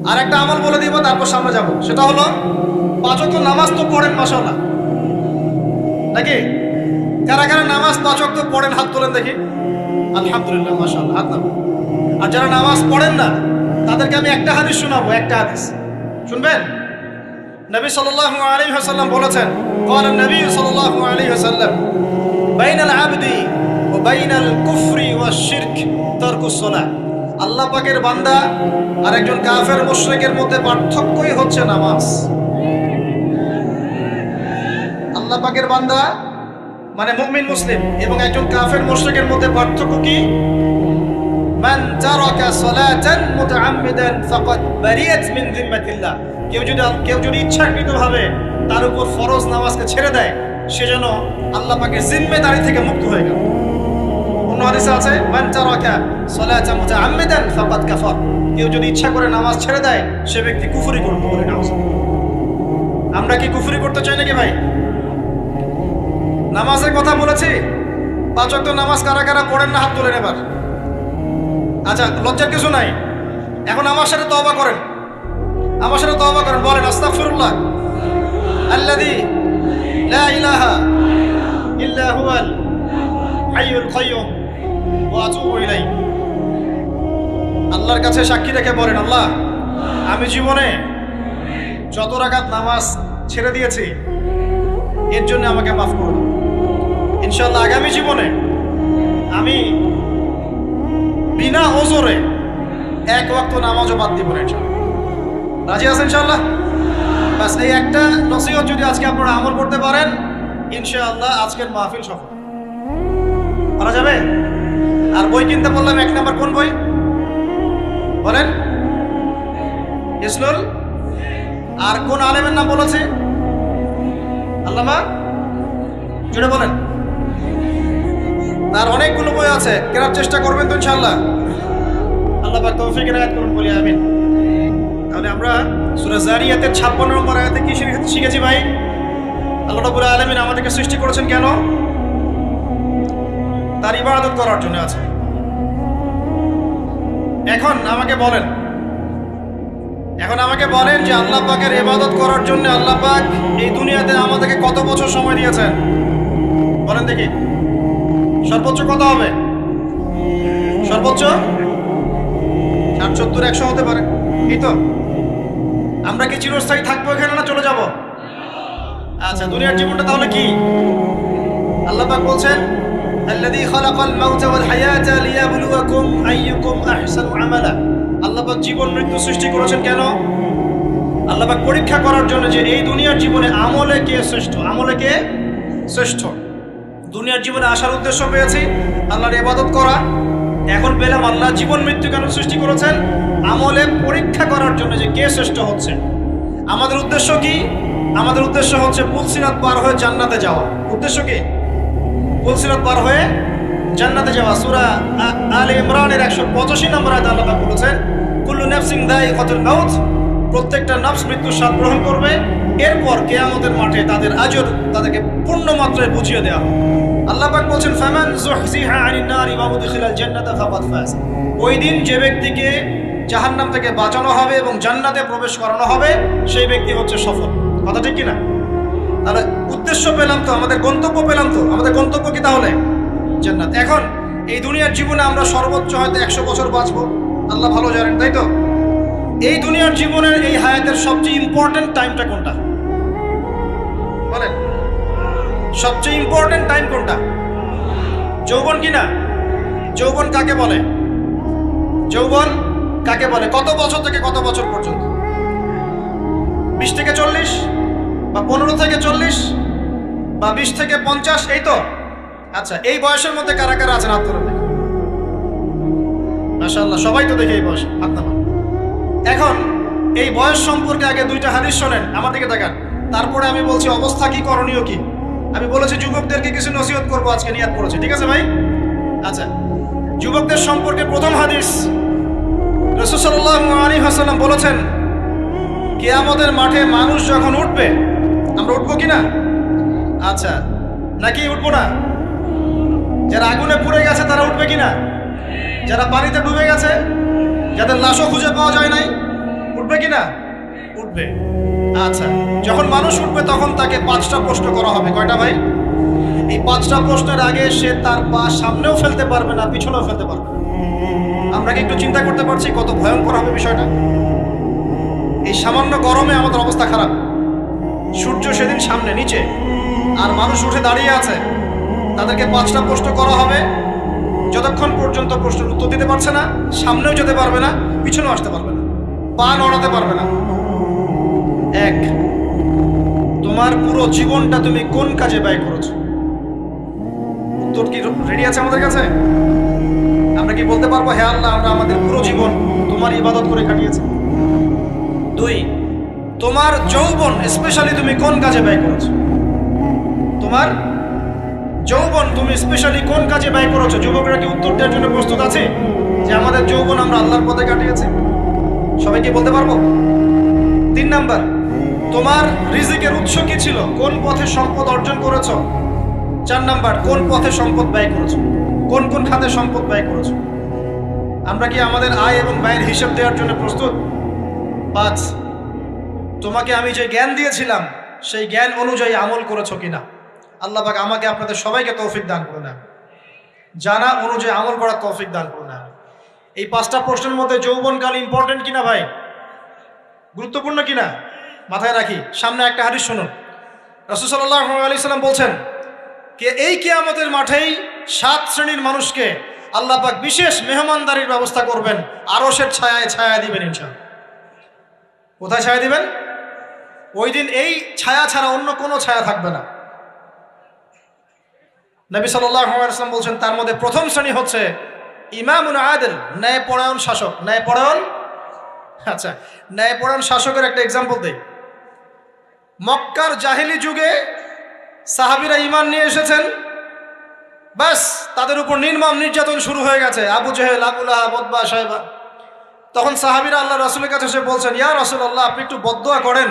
আর একটা আমল বলে দিব, তারপর সামনে যাব। সেটা হলো 5 ওয়াক্ত নামাজ তো পড়েন মাশাআল্লাহ, নাকি? কারা কারা নামাজ 5 ওয়াক্ত পড়েন হাত তোলেন দেখি। আলহামদুলিল্লাহ, মাশাআল্লাহ, হাত নামান। আর যারা নামাজ পড়েন না তাদেরকে আমি একটা হাদিস শোনাবো, একটা হাদিস শুনবেন। নবী সাল্লাল্লাহু আলাইহি ওয়াসাল্লাম বলেছেন, قال النبي صلى الله عليه وسلم بين العبد وبين الكفر والشرك ترك الصلاة। আল্লাহ পাকের বান্দা আর একজন কাফের মুশরিকের মধ্যে পার্থক্যই হচ্ছে নামাজ। আল্লাহ পাকের বান্দা মানে মুমিন মুসলিম এবং একজন কাফের মুশরিকের মধ্যে পার্থক্য কি? মান তারাকা সালাতান মুতাআম্মিদান ফাকাদ বারিয়াত মিন যিম্মাতিল্লাহ। কেউ যদি ইচ্ছাকৃতভাবে তার উপর ফরজ নামাজকে ছেড়ে দেয়, সে যেন আল্লাহ পাকের জিম্মেদারি থেকে মুক্ত হয়ে গেল। অন্য হাদিসে আছে মান তারাকা সালাতান মুতাআম্মিদান ফাকাদ কাফার। কেউ যদি ইচ্ছা করে নামাজ ছেড়ে দেয়, সে ব্যক্তি কুফরি করতে পারে। নামাজ আমরা কি কুফরি করতে চাই নাকি ভাই? নামাজের কথা বলেছি, 5 ওয়াক্ত নামাজ কারা কারা পড়েন না হাত তোলেন এবার। আচ্ছা, লজ্জার কিছু নাই। এখন আমার সাথে তওবা করেন, আমার সাথে তওবা করেন, বলেন আস্তাগফিরুল্লাহ আল্লাযী লা ইলাহা ইল্লা হুয়াল হাইয়ুল কাইয়্যুম ওয়া আতুবু ইলাইহি। আল্লাহর কাছে সাক্ষী রেখে বলেন, আল্লাহ, আমি জীবনে যত রাকাত নামাজ ছেড়ে দিয়েছি এর জন্য আমাকে মাফ করুন। ইনশাআল্লাহ আগামী জীবনে আমি বিনা ওজরে 1 ওয়াক্ত নামাজও বাদ দিব না ইনশাআল্লাহ। রাজি আছেন ইনশাআল্লাহ? বাস এই একটা নসিহত যদি আজকে আপনারা আমল করতে পারেন, ইনশাআল্লাহ আজকের মাহফিল সফল করা যাবে। আর বই কিনতে বললাম, 1 নাম্বার কোন বই বলেন? ইসনুল। আর কোন আলেমের নাম বলেছে? আল্লামা, জুড়ে বলেন। তার অনেকগুলো বই আছে, কেনার চেষ্টা করবেন তো ইনশাআল্লাহ। আল্লাহ পাক তৌফিক এনায়েত করুন, বলি আমিন। তাহলে আমরা সূরা যারিয়াতের 56 নম্বর আয়াতে কি শিখেছি ভাই? আল্লাহ রাব্বুল আলামিন আমাদেরকে সৃষ্টি করেছেন কেন? তার ইবাদত করার জন্য আছে। এখন আমাকে বলেন যে আল্লাহ পাকের ইবাদত করার জন্য আল্লাহ পাক এই দুনিয়াতে আমাদেরকে কত বছর সময় দিয়েছেন? বলেন দেখি, সর্বোচ্চ কত হবে? সর্বোচ্চ 60, 70, 100 হতে পারে। এই তো, আমরা কি চিরস্থায়ী থাকবো এখানে না চলে যাব? আচ্ছা, দুনিয়ার জীবনটা তাহলে কি? আল্লাহ পাক বলছেন, আল্লাযী খালাকাল মাউতা ওয়াল হায়াতা লিয়াবলুয়াকুম আইয়ুকুম আহসানু আমালা। আল্লাহ পাক জীবন মৃত্যু সৃষ্টি করেছেন কেন? আল্লাহ পাক পরীক্ষা করার জন্য যে এই দুনিয়ার জীবনে আমলে কে শ্রেষ্ঠ, আমলে কে শ্রেষ্ঠ। দুনিয়ার জীবনে আসার উদ্দেশ্য পেয়েছি আল্লাহর ইবাদত করা, এখন পেলাম আল্লাহ জীবন মৃত্যু কেন সৃষ্টি করেছেন? আমলে পরীক্ষা করার জন্য যে কে শ্রেষ্ঠ হচ্ছে। আমাদের উদ্দেশ্য কি? আমাদের উদ্দেশ্য হচ্ছে পুলসিরাত পার হয়ে জান্নাতে যাওয়া। উদ্দেশ্য কি? পুলসিরাত পার হয়ে জান্নাতে যাওয়া। সূরা আলে ইমরানের 185 নম্বর আয়াতে আল্লাহ পাক বলেছেন, কুল্লু নাফসিন যায়িকাতুল মাউত। প্রত্যেকটা নফস মৃত্যুর স্বাদ গ্রহণ করবে। এরপর কিয়ামতের মাঠে তাদের আজর তাদেরকে পূর্ণ মাত্রায় বুঝিয়ে দেওয়া হবে। আল্লাহ পাক বলেন, ফামান যুহজিহা আনিন নারি ওয়া উদখিলাল জান্নাতা ফাকাদ ফাজ। ওই দিন যে ব্যক্তিকে জাহান্নাম থেকে বাঁচানো হবে এবং জান্নাতে প্রবেশ করানো হবে, সেই ব্যক্তি হচ্ছে সফল। কথা ঠিক কি না? তাহলে উদ্দেশ্য পেলাম তো, আমাদের গন্তব্য পেলাম তো। আমাদের গন্তব্য কি তাহলে? জান্নাত। এখন এই দুনিয়ার জীবনে আমরা সর্বোচ্চ হয়তো 100 বছর বাঁচবো, আল্লাহ ভালো জানেন, তাই তো? এই দুনিয়ার জীবনের এই হায়াতের সবচেয়ে ইম্পর্টেন্ট টাইমটা কোনটা বলেন? সবচেয়ে ইম্পর্টেন্ট টাইম কোনটা? যৌবন কি না? যৌবন কাকে বলে? যৌবন কাকে বলে? কত বছর থেকে কত বছর পর্যন্ত? 20 থেকে 40 বা 15 থেকে 40 বা 20 থেকে 50, এই তো? আচ্ছা, এই বয়সের মধ্যে কারা কারা আছেন হাত তুলে? মাশাআল্লাহ, সবাই তো দেখে এই বয়স, হাত নামান। এখন এই বয়স সম্পর্কে আগে 2টা হাদিস শোনেন, আমার দিকে তাকান, তারপরে আমি বলছি অবস্থা কি, করণীয় কি। আমি বলেছি যুবকদেরকে কিছু নসিহত করবো আজকে, নিয়াত করেছি, ঠিক আছে ভাই? আচ্ছা, যুবকদের সম্পর্কে প্রথম হাদিস, রাসূল সাল্লাল্লাহু আলাইহি ওয়াসাল্লাম বলেছেন, কিয়ামতের মাঠে মানুষ যখন উঠবে, আমরা উঠবো কি না? আচ্ছা, নাকি উঠবো না? যারা আগুনে পুড়ে গেছে তারা উঠবে কি না? যারা পানিতে ডুবে গেছে যাদের লাশও খুঁজে পাওয়া যায় নাই, উঠবে কি না? উঠবে। আচ্ছা, যখন মানুষ উঠবে তখন তাকে 5টা প্রশ্ন করা হবে। কয়টা ভাই? এই 5টা প্রশ্নের আগে সে তার পা সামনেও ফেলতে পারবে না, পিছনেও ফেলতে পারবে না। আমরা কি একটু চিন্তা করতে পারছি কত ভয়ঙ্কর হবে বিষয়টা? এই সামান্য গরমে আমাদের অবস্থা খারাপ, সূর্য সেদিন সামনে নিচে, আর মানুষ উঠে দাঁড়িয়ে আছে। তাদেরকে 5টা প্রশ্ন করা হবে। যতক্ষণ পর্যন্ত প্রশ্নের উত্তর দিতে পারছে না, সামনেও যেতে পারবে না, পিছনেও আসতে পারবে না, পা নড়াতে পারবে না। 1, তোমার পুরো জীবনটা তুমি কোন কাজে ব্যয় করেছো? উত্তর কি রেডি আছে আমাদের কাছে? আমরা কি বলতে পারবো, হে আল্লাহ, আমরা আমাদের পুরো জীবন তোমার ইবাদত করে কাটিয়েছি? 2, তোমার যৌবন স্পেশালি তুমি কোন কাজে ব্যয় করেছো? তোমার যৌবন তুমি স্পেশালি কোন কাজে ব্যয় করেছো? যুবকরা কি উত্তর দেওয়ার জন্য প্রস্তুত আছে যে আমাদের যৌবন আমরা আল্লাহর পথে কাটিয়েছি? সবাই কি বলতে পারবো? 3 নাম্বার, তোমার রিজিকের উৎস কি ছিল? কোন পথে সম্পদ অর্জন করেছো? 4 নাম্বার, কোন পথে সম্পদ ব্যয় করেছো? কোন কোন খাতে সম্পদ ব্যয় করেছো? আমরা কি আমাদের আয় এবং ব্যয়ের হিসাব দেওয়ার জন্য প্রস্তুত? 5, তোমাকে আমি যে জ্ঞান দিয়েছিলাম সেই জ্ঞান অনুযায়ী আমল করেছো কিনা? আল্লাহ পাক আমাকে আপনাদের সবাইকে তৌফিক দান করে না, জানা অনুযায়ী আমল করার তৌফিক দান করে না। এই 5টা প্রশ্নের মধ্যে যৌবনকাল ইম্পর্টেন্ট কিনা ভাই? গুরুত্বপূর্ণ কিনা? মাথায় রাখি। সামনে একটা হাদিস শুনুন। রাসূল সাল্লাল্লাহু আলাইহি সাল্লাম বলছেন যে এই কিয়ামতের মাঠেই 7 শ্রেণীর মানুষকে আল্লাহ পাক বিশেষ মেহমানদারির ব্যবস্থা করবেন, আরশের ছায়ায় ছায়া দিবেন ইনশাআল্লাহ। কোথায় ছায়া দিবেন? ওই দিন এই ছায়া ছাড়া অন্য কোনো ছায়া থাকবে না। নবী সাল্লাল্লাহু আলাইহি ওয়াসাল্লাম বলছেন তার মধ্যে প্রথম শ্রেণী হচ্ছে ইমামুন আদিল, ন্যায়পরায়ণ শাসক। ন্যায়পরায়ণ, আচ্ছা, ন্যায়পরায়ণ শাসকের একটা এক্সাম্পল দেই। মক্কার জাহেলি যুগে সাহাবীরা ঈমান নিয়ে এসেছেন, বাস তাদের উপর নির্মম নির্যাতন শুরু হয়ে গেছে, আবু জেহেল, আবু লাহাব, উতবা, শায়বা। তখন সাহাবীরা আল্লাহ রাসূলের কাছে এসে বলছেন, ইয়া রাসূলুল্লাহ, আপনি একটু বদদোয়া করেন,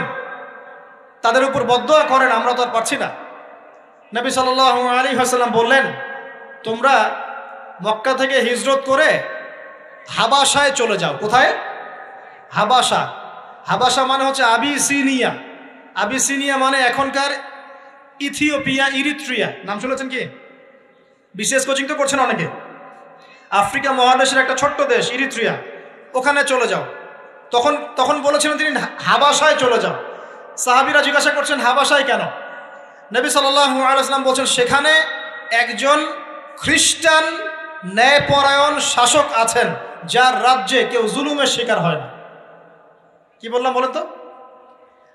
তাদের উপর বদদোয়া করেন, আমরা তো আর পারছি না। নবী সাল্লাল্লাহু আলাইহি ওয়াসাল্লাম বললেন, তোমরা মক্কা থেকে হিজরত করে হাবাসায় চলে যাও। কোথায়? হাবাসা। হাবাসা মানে হচ্ছে আবিসিনিয়া। আবিসিনিয়া মানে এখনকার ইথিওপিয়া, ইরিত্রিয়া। নাম শুনেছেন কি? বিশেষ কোচিং তো করছেন অনেকে। আফ্রিকা মহাদেশের একটা ছোট্ট দেশ ইরিত্রিয়া, ওখানে চলে যাও। তখন বলেছিলেন তিনি হাবাসায় চলে যাও। সাহাবীরা জিজ্ঞাসা করছেন হাবাসায় কেন? নবী সাল্লাল্লাহু আলাইহি ওয়াসাল্লাম বলছেন সেখানে একজন খ্রিস্টান ন্যায়পরায়ণ শাসক আছেন যার রাজ্যে কেউ জুলুমের শিকার হয় না। কি বললাম বলেন তো?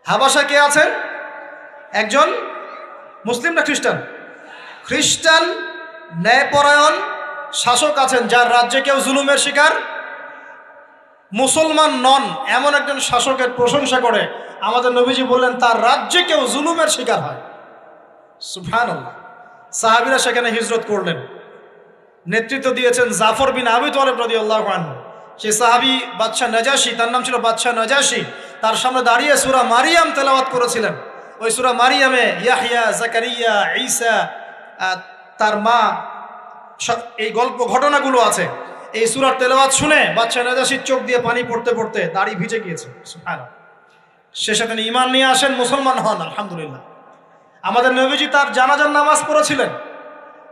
হাবাসা কে আছেন? একজন মুসলিম না খ্রিস্টান? খ্রিস্টান ন্যায়পরায়ণ শাসক আছেন যার রাজ্যে কেউ জুলুমের শিকার, মুসলমান নন এমন একজন শাসকের প্রশংসা করে আমাদের নবীজি বললেন তার রাজ্যে কেউ জুলুমের শিকার হয়। সুবহানাল্লাহ। সাহাবীরা সেখানে হিজরত করলেন। নেতৃত্ব দিয়েছেন জাফর বিন আবি তালেব রাদিয়াল্লাহু আনহু। সেই সাহাবী বাদশাহ নাজাশী, তার নাম ছিল বাদশাহ নাজাশী, তার সামনে দাঁড়িয়ে সূরা মারিয়াম তেলাওয়াত করেছিলেন। ওই সূরা মারিয়ামে ইয়াহইয়া, জাকারিয়া, ঈসা, তার মা, এই গল্প ঘটনাগুলো আছে। এই সূরার তেলাওয়াত শুনে বাদশাহ নাজাশীর চোখ দিয়ে পানি পড়তে পড়তে দাড়ি ভিজে গিয়েছে। সুবহানাল্লাহ। শেষে তিনি ঈমান নিয়ে আসেন, মুসলমান হন, আলহামদুলিল্লাহ। আমাদের নবীজি তার জানাজার নামাজ পড়েছিলেন,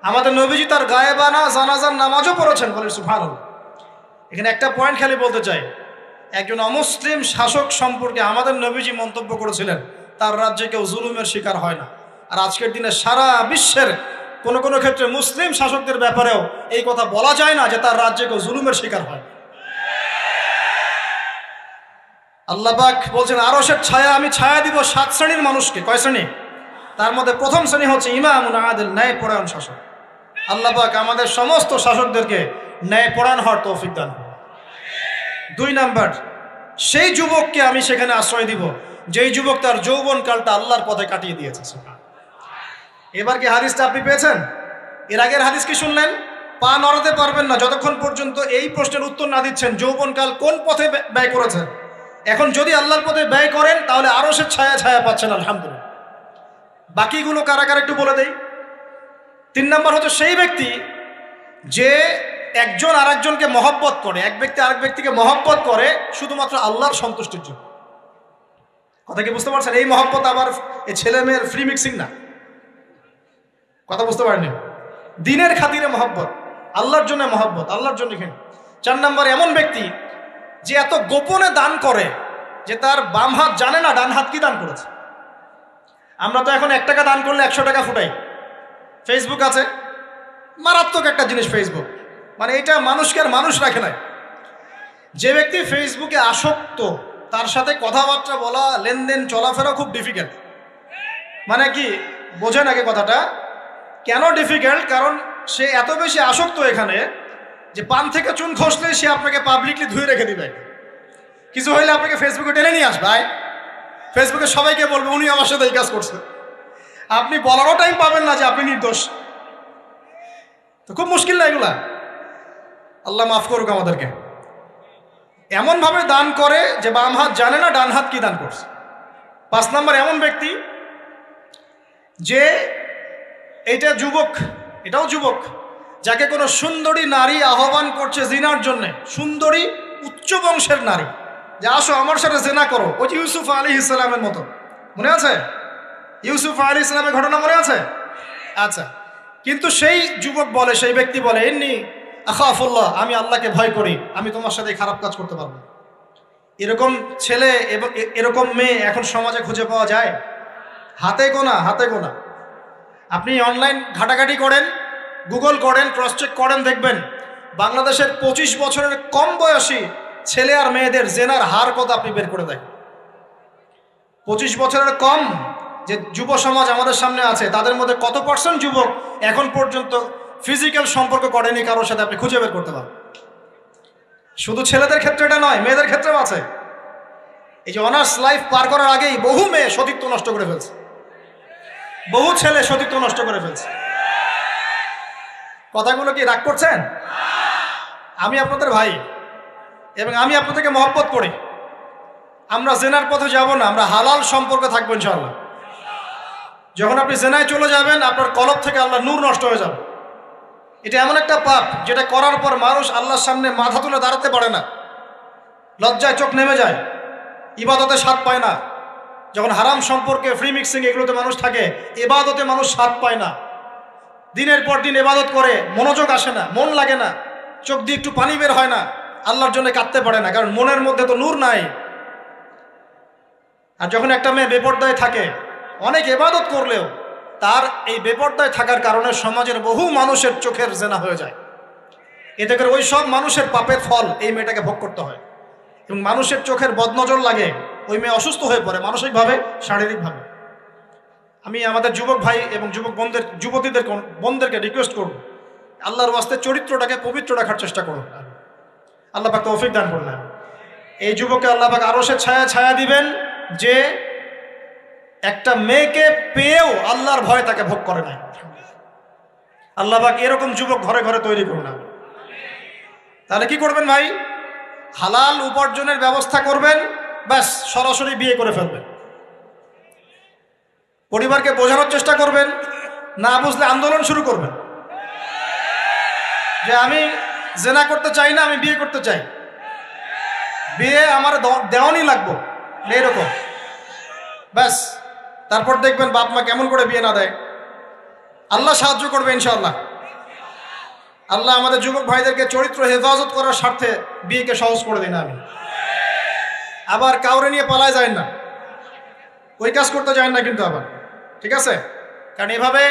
আমাদের নবীজি তার গায়েবানা জানাজার নামাজও পড়েছেন, বলেন সুবহানাল্লাহ। এখানে একটা পয়েন্ট খালি বলতে চাই, একজন অমুসলিম শাসক সম্পর্কে আমাদের নবীজি মন্তব্য করেছিলেন তার রাজ্যে কেউ জুলুমের শিকার হয় না। আর আজকের দিনে সারা বিশ্বের কোনো কোনো ক্ষেত্রে মুসলিম শাসকদের ব্যাপারেও এই কথা বলা যায় না যে তার রাজ্যে কেউ জুলুমের শিকার হয়। আল্লাহ পাক বলছেন আরশের ছায়া আমি ছায়া দিব 7 শ্রেণীর মানুষকে। কয় শ্রেণী? তার মধ্যে প্রথম শ্রেণী হচ্ছে ইমামুন আদিল, ন্যায়পরায়ণ শাসক। আল্লাহ পাক আমাদের সমস্ত শাসকদেরকে ন্যায়পরায়ণ হওয়ার তৌফিক দান করুন। 2 নাম্বার, সেই যুবককে আমি সেখানে আশ্রয় দিব যেই যুবক তার যৌবনকালটা আল্লাহর পথে কাটিয়ে দিয়েছে। এবার কি হাদিসটা আপনি পেয়েছেন? এর আগের হাদিস কি শুনলেন? পা নড়াতে পারবেন না যতক্ষণ পর্যন্ত এই প্রশ্নের উত্তর না দিচ্ছেন যৌবনকাল কোন পথে ব্যয় করেছেন। এখন যদি আল্লাহর পথে ব্যয় করেন তাহলে আরশের ছায়া ছায়া পাচ্ছেন, আলহামদুলিল্লাহ। বাকিগুলো কারা কারা একটু বলে দেই। 3 নাম্বার হচ্ছে সেই ব্যক্তি যে একজন আরেকজনকে মহব্বত করে, এক ব্যক্তি আরেক ব্যক্তিকে মহব্বত করে শুধুমাত্র আল্লাহর সন্তুষ্টির জন্য। কথা কি বুঝতে পারছেন? এই মহব্বত আবার এই ছেলে মেয়ের ফ্রি মিক্সিং না। কথা বুঝতে পারেনি? দিনের খাতিরে মহব্বত, আল্লাহর জন্য মহব্বত, আল্লাহর জন্য। এখানে 4 নম্বর এমন ব্যক্তি যে এত গোপনে দান করে যে তার বাম হাত জানে না ডান হাত কি দান করেছে। আমরা তো এখন 1 টাকা দান করলে 100 টাকা ফুটাই। ফেসবুক আছে, মারাত্মক একটা জিনিস ফেসবুক, মানে এটা মানুষকে আর মানুষ রাখে নাই। যে ব্যক্তি ফেসবুকে আসক্ত তার সাথে কথাবার্তা বলা, লেনদেন, চলাফেরা খুব ডিফিকাল্ট। মানে কি বোঝেন আগে কথাটা? কেন ডিফিকাল্ট? কারণ সে এত বেশি আসক্ত এখানে যে পান থেকে চুন খসলে সে আপনাকে পাবলিকলি ধুয়ে রেখে দিবে। কিছু হইলে আপনাকে ফেসবুকে টেনে নিয়ে আসবে, ফেসবুকে সবাইকে বলবে উনি আমার সাথে এই কাজ করছে। আপনি বলারও টাইম পাবেন না যে আপনি নির্দোষ। তো খুব মুশকিল না এগুলা? আল্লাহ মাফ করুক আমাদেরকে। এমনভাবে দান করে যে বাম হাত জানে না ডান হাত কি দান করছে। 5 নম্বর এমন ব্যক্তি যে এইটা যুবক, এটাও যুবক, যাকে কোনো সুন্দরী নারী আহ্বান করছে জিনার জন্যে, সুন্দরী উচ্চ বংশের নারী, যে আসো আমার সাথে জেনা করো। ওই যে ইউসুফ আলাইহিস সালামের মতো, মনে আছে? ইউসুফ আলাইহিস সালামের ঘটনা মনে আছে? আচ্ছা, কিন্তু সেই যুবক বলে, সেই ব্যক্তি বলে, ইন্নী আখাফুল্লাহ, আমি আল্লাহকে ভয় করি, আমি তোমার সাথে খারাপ কাজ করতে পারবো। এরকম ছেলে এবং এরকম মেয়ে এখন সমাজে খুঁজে পাওয়া যায়? হাতে গোনা, হাতে গোনা। আপনি অনলাইন ঘাটাঘাটি করেন, গুগল করেন, ক্রস চেক করেন, দেখবেন বাংলাদেশের 25 বছরের কম বয়সী ছেলে আর মেয়েদের জেনার হার কত আপনি বের করে দেন। 25 বছরের কম যে যুব সমাজ আমাদের সামনে আছে, তাদের মধ্যে কত % যুবক এখন পর্যন্ত ফিজিক্যাল সম্পর্ক করেনি কারোর সাথে, আপনি খুঁজে বের করতে পারেন। শুধু ছেলেদের ক্ষেত্রে এটা নয়, মেয়েদের ক্ষেত্রেও আছে। এই যে অনার্স লাইফ পার করার আগেই বহু মেয়ে সতীত্ব নষ্ট করে ফেলছে, বহু ছেলে সতীত্ব নষ্ট করে ফেলছে। কথাগুলো কি রাগ করছেন? আমি আপনাদের ভাই এবং আমি আপনাদেরকে মহব্বত করি। আমরা জেনার পথে যাব না, আমরা হালাল সম্পর্কে থাকবো ইনশাআল্লাহ। যখন আপনি জেনায় চলে যাবেন, আপনার কলব থেকে আল্লাহর নূর নষ্ট হয়ে যাবে। এটা এমন একটা পাপ যেটা করার পর মানুষ আল্লাহর সামনে মাথা তুলে দাঁড়াতে পারে না, লজ্জায় চোখ নেমে যায়, ইবাদতে স্বাদ পায় না। যখন হারাম সম্পর্কে, ফ্রি মিক্সিং, এগুলোতে মানুষ থাকে, ইবাদতে মানুষ স্বাদ পায় না। দিনের পর দিন ইবাদত করে মনোযোগ আসে না, মন লাগে না, চোখ দিয়ে একটু পানি বের হয় না, আল্লাহর জন্য কাঁদতে পারে না, কারণ মনের মধ্যে তো নূর নাই। আর যখন একটা মেয়ে বেপরদায় থাকে, অনেক ইবাদত করলেও তার এই বেপরদায় থাকার কারণে সমাজের বহু মানুষের চোখের জেনা হয়ে যায়। এতে করে ওই সব মানুষের পাপের ফল এই মেয়েটাকে ভোগ করতে হয়, এবং মানুষের চোখের বদনজর লাগে, ওই মেয়ে অসুস্থ হয়ে পড়ে মানসিকভাবে, শারীরিকভাবে। আমি আমাদের যুবক ভাই এবং যুবক বোনদেরকে রিকোয়েস্ট করব, আল্লাহর ওয়াস্তে চরিত্রটাকে পবিত্র রাখার চেষ্টা করুন। আল্লাহ পাক তৌফিক দান করুন। এই যুবককে আল্লাহ পাক আরশের ছায়া দিবেন, যে একটা মেয়েকে পেয়েও আল্লাহর ভয় তাকে ভোগ করে নাই। আল্লাহ পাক এরকম যুবক ঘরে ঘরে তৈরি করুন। তাহলে কি করবেন ভাই? হালাল উপার্জনের ব্যবস্থা করবেন, ব্যাস সরাসরি বিয়ে করে ফেলবেন। পরিবারকে বোঝানোর চেষ্টা করবেন, না বুঝলে আন্দোলন শুরু করবেন যে আমি জেনা করতে চাই না, আমি বিয়ে করতে চাই, বিয়ে আমার দেওয়ানি লাগবো, এরকম। ব্যাস তারপর দেখবেন বাপ মা কেমন করে বিয়ে না দেয়। আল্লাহ সাহায্য করবে ইনশাআল্লাহ। আল্লাহ আমাদের যুবক ভাইদেরকে চরিত্র হেফাজত করার স্বার্থে বিয়েকে সহজ করে দিন। আমি আবার কাউরে নিয়ে পালায় যায় না, ওই কাজ করতে যায় না কিন্তু আবার, ঠিক আছে? কারণ এভাবে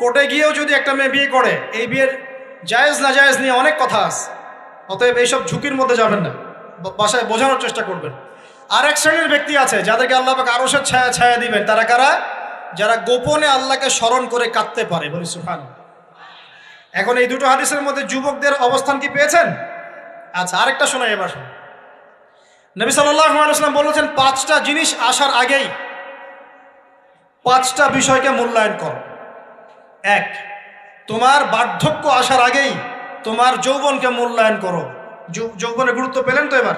কোর্টে গিয়েও যদি একটা মেয়ে বিয়ে করে, এই বিয়ের জায়েজ না জায়েজ নিয়ে অনেক কথা আছে। অতএব এইসব ঝুঁকির মধ্যে যাবেন না, বাসায় বোঝানোর চেষ্টা করবেন। আর এক শ্রেণীর ব্যক্তি আছে যাদেরকে আল্লাহ পাক আরশের ছায়া দিবেন। তারা কারা? যারা গোপনে আল্লাহকে স্মরণ করে কাঁদতে পারে। বলি সুবহানাল্লাহ। এখন এই দুটো হাদিসের মধ্যে যুবকদের অবস্থান কি পেয়েছেন? আচ্ছা, আরেকটা শোনাই এবার। নবী সাল্লাল্লাহু আলাইহি ওয়াসাল্লাম বলেছেন, 5টা জিনিস আসার আগেই 5টা বিষয়কে মূল্যায়ন করো। 1, তোমার বার্ধক্য আসার আগেই তোমার যৌবনকে মূল্যায়ন করো। যৌবনের গুরুত্ব পেলেন তো এবার?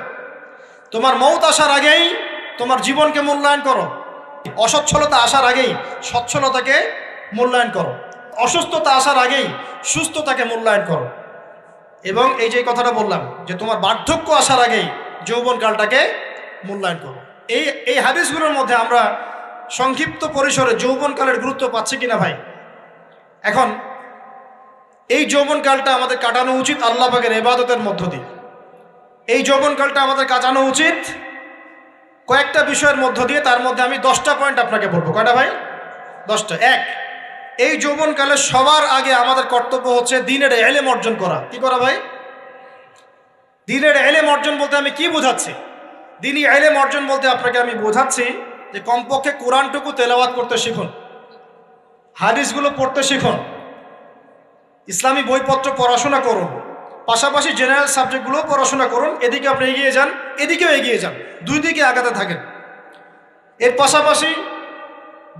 তোমার মৌত আসার আগেই তোমার জীবনকে মূল্যায়ন করো। অসচ্ছলতা আসার আগেই সচ্ছলতাকে মূল্যায়ন করো। অসুস্থতা আসার আগেই সুস্থতাকে মূল্যায়ন করো। এবং এই যে কথাটা বললাম যে তোমার বার্ধক্য আসার আগেই যৌবনকালটাকে মূল্যায়ন করো। এই হাদিসগুলোর মধ্যে আমরা সংক্ষিপ্ত পরিসরে যৌবনকালের গুরুত্ব পাচ্ছি কিনা ভাই? এখন এই যৌবনকালটা আমাদের কাটানো উচিত আল্লাহ পাকের ইবাদতের মধ্য দিয়ে। এই যৌবনকালটা আমাদের কাটানো উচিত কয়েকটা বিষয়ের মধ্য দিয়ে। তার মধ্যে আমি 10টা পয়েন্ট আপনাকে বলবো। কয়টা ভাই? 10টা। এক, এই যৌবনকালে সবার আগে আমাদের কর্তব্য হচ্ছে দ্বীনের ইলম অর্জন করা। কি করা ভাই? দ্বীনের ইলম অর্জন বলতে আমি কি বোঝাচ্ছি? দ্বীনি ইলম অর্জন বলতে আপনাকে আমি বোঝাচ্ছি যে কমপক্ষে কোরআনটুকু তেলাওয়াত করতে শিখুন, হাদিসগুলো পড়তে শিখুন, ইসলামী বইপত্র পড়াশোনা করুন, পাশাপাশি জেনারেল সাবজেক্টগুলোও পড়াশোনা করুন। এদিকে আপনি এগিয়ে যান, এদিকেও এগিয়ে যান, দুই দিকে আগাতে থাকেন। এর পাশাপাশি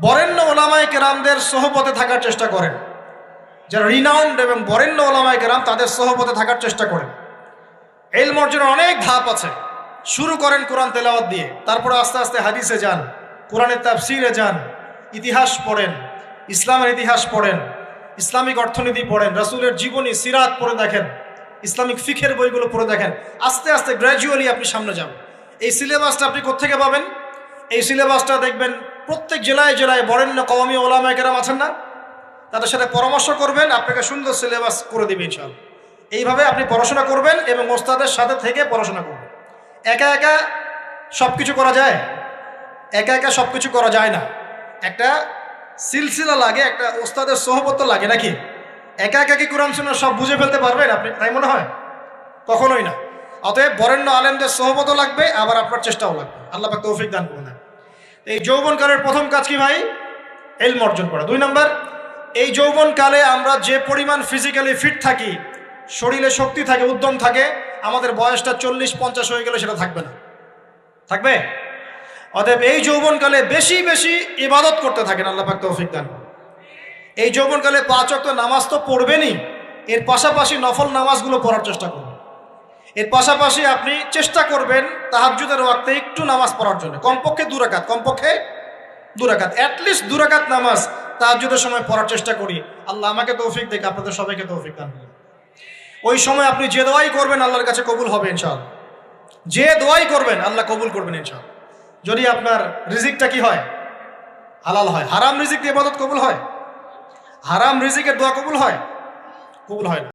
বরেণ্য ওলামায়ে কেরামদের সোহবতে থাকার চেষ্টা করেন। যারা রিনাউন্ড এবং বরেণ্য ওলামায়ে কেরাম, তাদের সোহবতে থাকার চেষ্টা করেন। ইলম অর্জনের অনেক ধাপ আছে। শুরু করেন কোরআন তেলাওয়াত দিয়ে, তারপরে আস্তে আস্তে হাদিসে যান, কোরআনের তাফসিরে যান, ইতিহাস পড়েন, ইসলামের ইতিহাস পড়েন, ইসলামিক অর্থনীতি পড়েন, রাসূলের জীবনী সিরাত পড়ে দেখেন, ইসলামিক ফিখের বইগুলো পড়ে দেখেন। আস্তে আস্তে গ্র্যাজুয়ালি আপনি সামনে যাবেন। এই সিলেবাসটা আপনি কোত্থেকে পাবেন? এই সিলেবাসটা দেখবেন প্রত্যেক জেলায় জেলায় বরেণ্য কওমি ওলামায়ে কেরাম আছেন না, তাদের সাথে পরামর্শ করবেন, আপনাকে সুন্দর সিলেবাস করে দিবে ইনশাআল্লাহ। এইভাবে আপনি পড়াশোনা করবেন এবং ওস্তাদের সাথে থেকে পড়াশোনা করবেন। একা একা সব কিছু করা যায়? একা একা সব কিছু করা যায় না। একটা সিলসিলা লাগে, একটা ওস্তাদের সোহবত লাগে নাকি? একা একা কি কোরআন সুন্নাহ সব বুঝে ফেলতে পারবেন আপনি? তাই মনে হয়? কখনোই না। অতএব বরেণ্য আলেমদের সোহবতও লাগবে, আবার আপনার চেষ্টাও লাগবে। আল্লাহ পাক তৌফিক দান করুন। এই যৌবনকালের প্রথম কাজ কি ভাই? ইলম অর্জন করা। 2 নম্বর, এই যৌবনকালে আমরা যে পরিমাণ ফিজিক্যালি ফিট থাকি, শরীরে শক্তি থাকে, উদ্যম থাকে, আমাদের বয়সটা 40-50 হয়ে গেলে সেটা থাকবে না। থাকবে? অতএব এই যৌবনকালে বেশি বেশি ইবাদত করতে থাকেন। আল্লাহ পাক তৌফিক দান করুন। এই যৌবনকালে 5 ওয়াক্ত নামাজ তো পড়বেনই, এর পাশাপাশি নফল নামাজগুলো পড়ার চেষ্টা করুন। এর পাশাপাশি আপনি চেষ্টা করবেন তাহাজ্জুদের ওয়াক্তে একটু নামাজ পড়ার জন্য, কমপক্ষে 2 রাকাত, কমপক্ষে 2 রাকাত, অ্যাটলিস্ট 2 রাকাত নামাজ তাহাজ্জুদের সময় পড়ার চেষ্টা করি। আল্লাহ আমাকে তৌফিক দেখ, আপনাদের সবাইকে তৌফিক দান করুন। ওই সময় আপনি যে দোয়াই করবেন আল্লাহর কাছে কবুল হবে ইনশাআল্লাহ। যে দোয়াই করবেন আল্লাহ কবুল করবেন ইনশাআল্লাহ। যদি আপনার রিজিকটা কি হয়? হালাল হয়। হারাম রিজিক দিয়ে ইবাদত কবুল হয়? হারাম রিজিকের দোয়া কবুল হয়? কবুল হয় না।